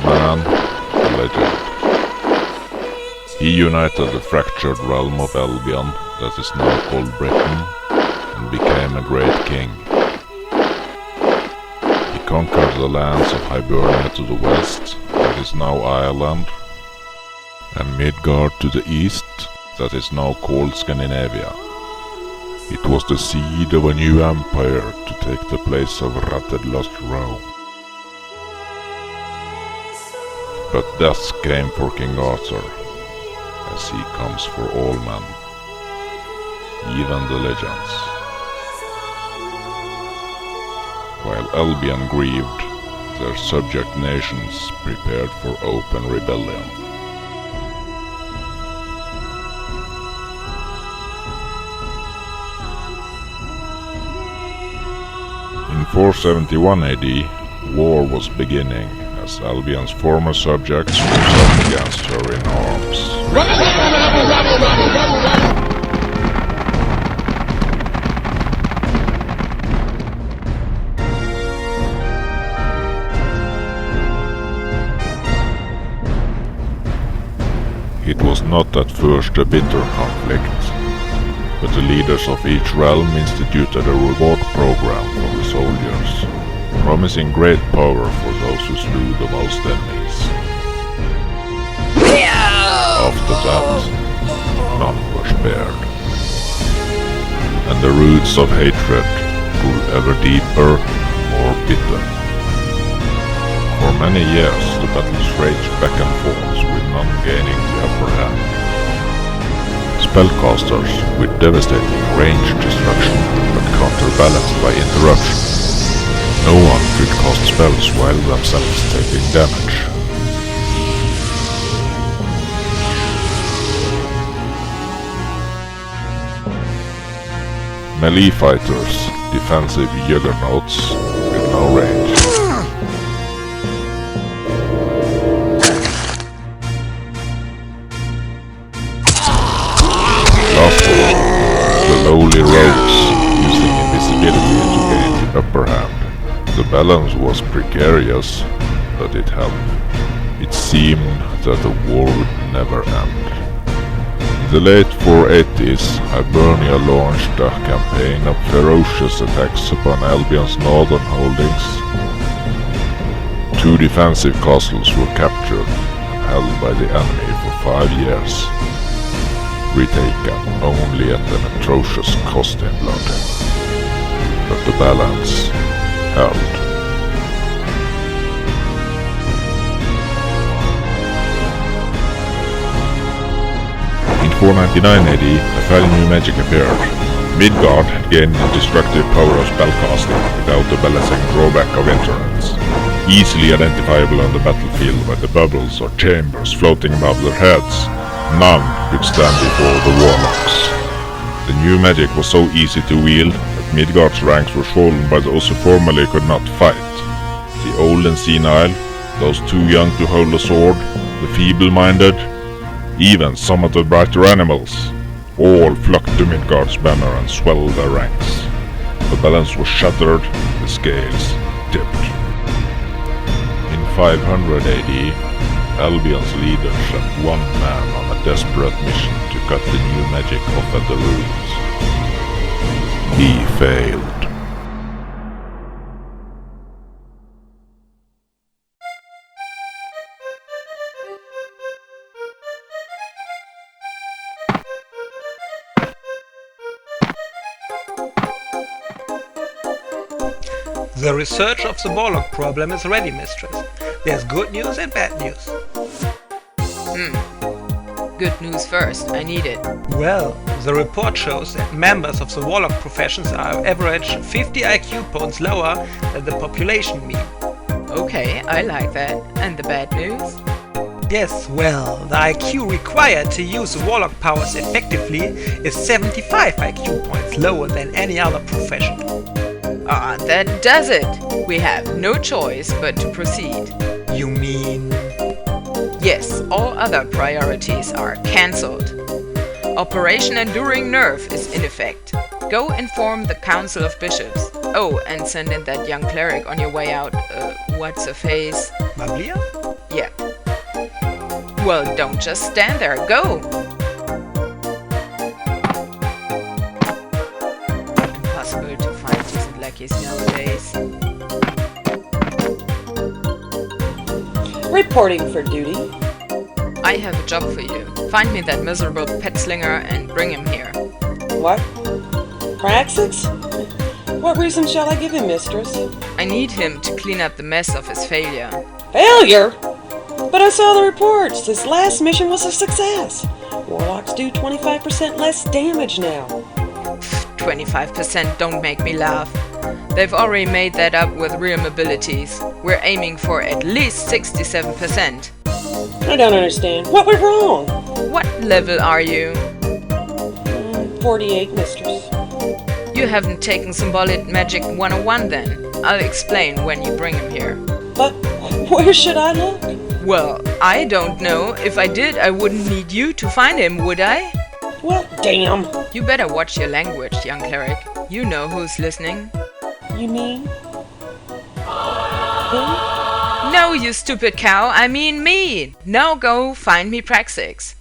man, a legend. He united the fractured realm of Albion, that is now called Britain, and became a great king. He conquered the lands of Hibernia to the west, that is now Ireland, and Midgard to the east, that is now called Scandinavia. It was the seed of a new empire to take the place of rutted lost Rome. But death came for King Arthur, as he comes for all men, even the legends. While Albion grieved, their subject nations prepared for open rebellion. In 471 AD, war was beginning, as Albion's former subjects rose up against her in arms. It was not at first a bitter conflict, but the leaders of each realm instituted a reward program for the soldiers, promising great power for those who slew the most enemies. After that, none were spared, and the roots of hatred grew ever deeper and more bitter. For many years the battles raged back and forth, with none gaining the upper hand. Spellcasters with devastating range destruction, but counterbalanced by interruption. No one could cast spells while themselves taking damage. Melee fighters, defensive juggernauts with no range. Last of all, the lowly rogues, using invisibility to gain the upper hand. The balance was precarious, but it helped. It seemed that the war would never end. In the late 480s, Hibernia launched a campaign of ferocious attacks upon Albion's northern holdings. 2 defensive castles were captured and held by the enemy for 5 years, retaken only at an atrocious cost in blood. But the balance held. In 499 AD, a fairly new magic appeared. Midgard had gained the destructive power of spellcasting without the balancing drawback of interrupts. Easily identifiable on the battlefield by the bubbles or chambers floating above their heads, none could stand before the warlocks. The new magic was so easy to wield that Midgard's ranks were swollen by those who formerly could not fight. The old and senile, those too young to hold a sword, the feeble-minded, even some of the brighter animals, all flocked to Midgard's banner and swelled their ranks. The balance was shattered, the scales tipped. In 500 AD, Albion's leader sent one man on a desperate mission to cut the new magic off at the roots. He failed. The research of the Warlock problem is ready, mistress. There's good news and bad news. Good news first, I need it. Well, the report shows that members of the Warlock professions are average 50 IQ points lower than the population mean. Okay, I like that. And the bad news? Yes, well, the IQ required to use the Warlock powers effectively is 75 IQ points lower than any other profession. Ah, that does it! We have no choice but to proceed. You mean? Yes, all other priorities are cancelled. Operation Enduring Nerve is in effect. Go inform the Council of Bishops. Oh, and send in that young cleric on your way out. What's her face? Mablia? Yeah. Well, don't just stand there. Go! Impossible to find decent lackeys nowadays. Reporting for duty. I have a job for you. Find me that miserable pet slinger and bring him here. What? Praxix? What reason shall I give him, mistress? I need him to clean up the mess of his failure. Failure? But I saw the reports. This last mission was a success. Warlocks do 25% less damage now. 25% don't make me laugh. They've already made that up with real abilities. We're aiming for at least 67%. I don't understand. What went wrong? What level are you? 48, mistress. You haven't taken Symbolic Magic 101 then. I'll explain when you bring him here. But where should I look? Well, I don't know. If I did, I wouldn't need you to find him, would I? Well, damn. You better watch your language, young cleric. You know who's listening. You mean? Him? No, you stupid cow, I mean me! Now go find me Praxix.